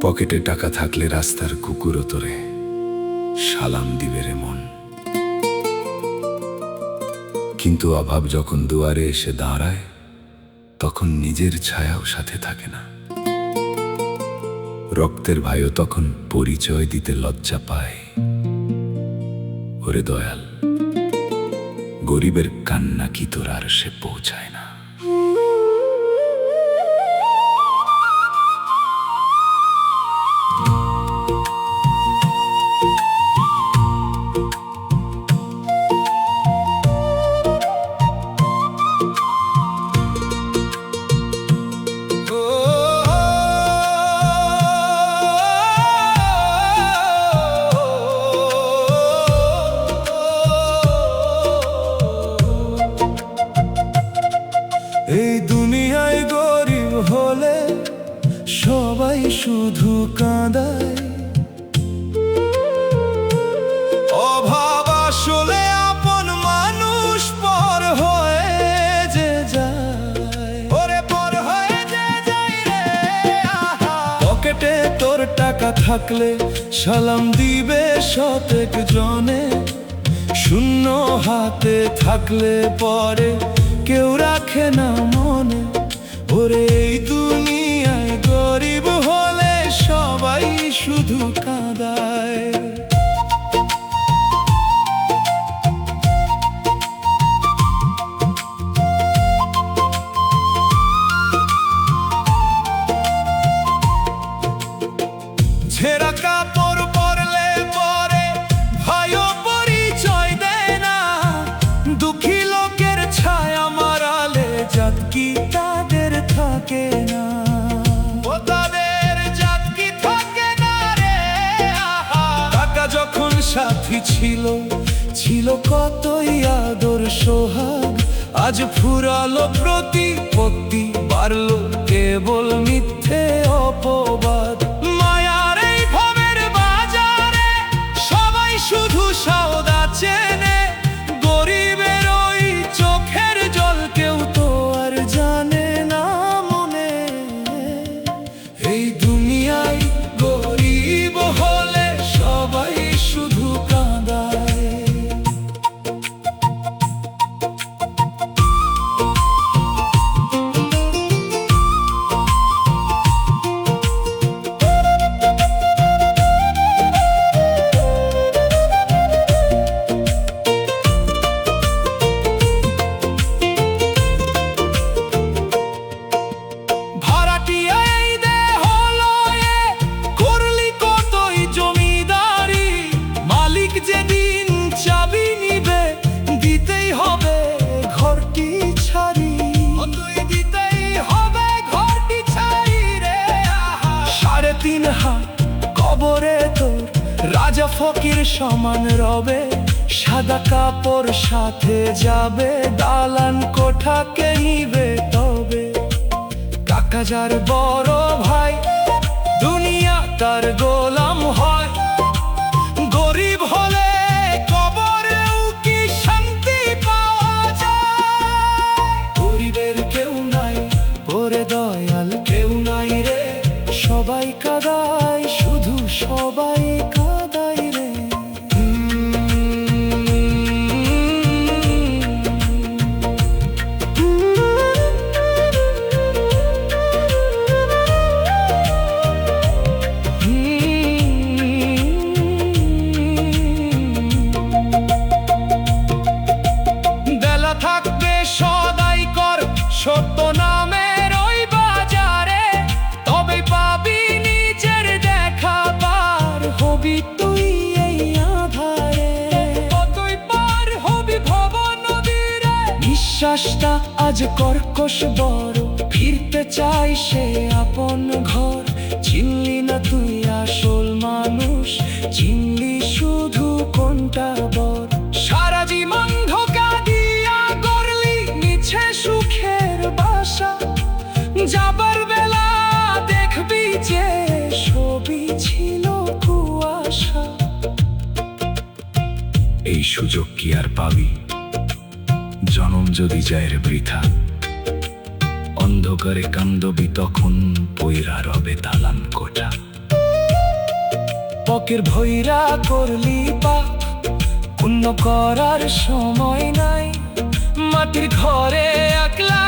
পকেটে টাকা থাকলে রাস্তার কুকুরও তোরে সালাম দিবে রে মন। কিন্তু অভাব যখন দুয়ারে এসে দাঁড়ায়, তখন নিজের ছায়াও সাথে থাকে না। রক্তের ভাইও তখন পরিচয় দিতে লজ্জা পায়। ওরে দয়াল, গরিবের কান্না কি তোর আর সে পৌঁছায় না? এই দুনিয়ায় গরিব হলে সবাই শুধু কাঁদায়। অভাব আসলে আপন মানুষ পর হয়ে যে যায়, ওরে পর হয়ে যে যায় রে। পকেটে তোর টাকা থাকলে সালাম দিবে শতেক জনে, শূন্য হাতে থাকলে পরে কেউ রাখে না মনে। ওরে এই দুনিয়ায় গরিব হলে সবাই শুধু কাঁদায়। ছেঁড়া কাপড় পরলে পরে ভাইও পরিচয় দেয় না। দুঃখী লোকের ছায়া মারালে জাত কি তাদের থাকে না, ও তাদের জাত কি থাকে না রে। টাকা যখন সাথী ছিল, ছিল কতই আদর সোহাগ। আজ ফুরালো প্রতিপত্তি, বাড়লো কেবল মিথ্যে অপবাদ। মায়ার এই ভবের বাজারে সবাই শুধু সওদা চেনে, গরিবের ওই চোখের জল কেউ তো আর জানে না মনে। এই দুনিয়ায় গরিব হলে সবাই শুধু কাঁদায়। কবরে তোর রাজা ফকির সমান রবে, সাদা কাপড় সাথে যাবে, দালান কোঠাকে নিবে তবে। কাকা যার বড় ভাই, দুনিয়া তার গোলাম হয়। গরিব হলে কবরেও কি শান্তি পাওয়া যায়? গরিবের কেউ নাই, ওরে দয়াল কেউ নাই রে। সবাই কাঁদায়, শুধু সবাই কাঁদায় রে। বেলা থাকবে সদাই কর সত্য নামের ওই বাজারে, তবে পাবি নিজের দেখা পার হবি তুই এই আধারে। কতই পার হবি ভব নদীরে। নিঃশ্বাসটা আজ কর্কশ বড়, ফিরতে চাই সে আপন ঘর। চিনলি না তুই আসল মানুষ, চিনলি শুধু কোনটা বর। সারা জীবন ধোঁকা দিয়া গড়লি মিছে সুখের বাসা, যাবার বেলা দেখবি যে ছবি ছিল কুয়াশা। এই সুযোগ কি আর পাবি? জনম যদি যায় রে বৃথা, অন্ধকারে কান্দবি তখন পইরা রবে দালান কোঠা। পকের ভৈরা করলি পাপ, পুণ্য করার সময় নাই। মাটির ঘরে একলা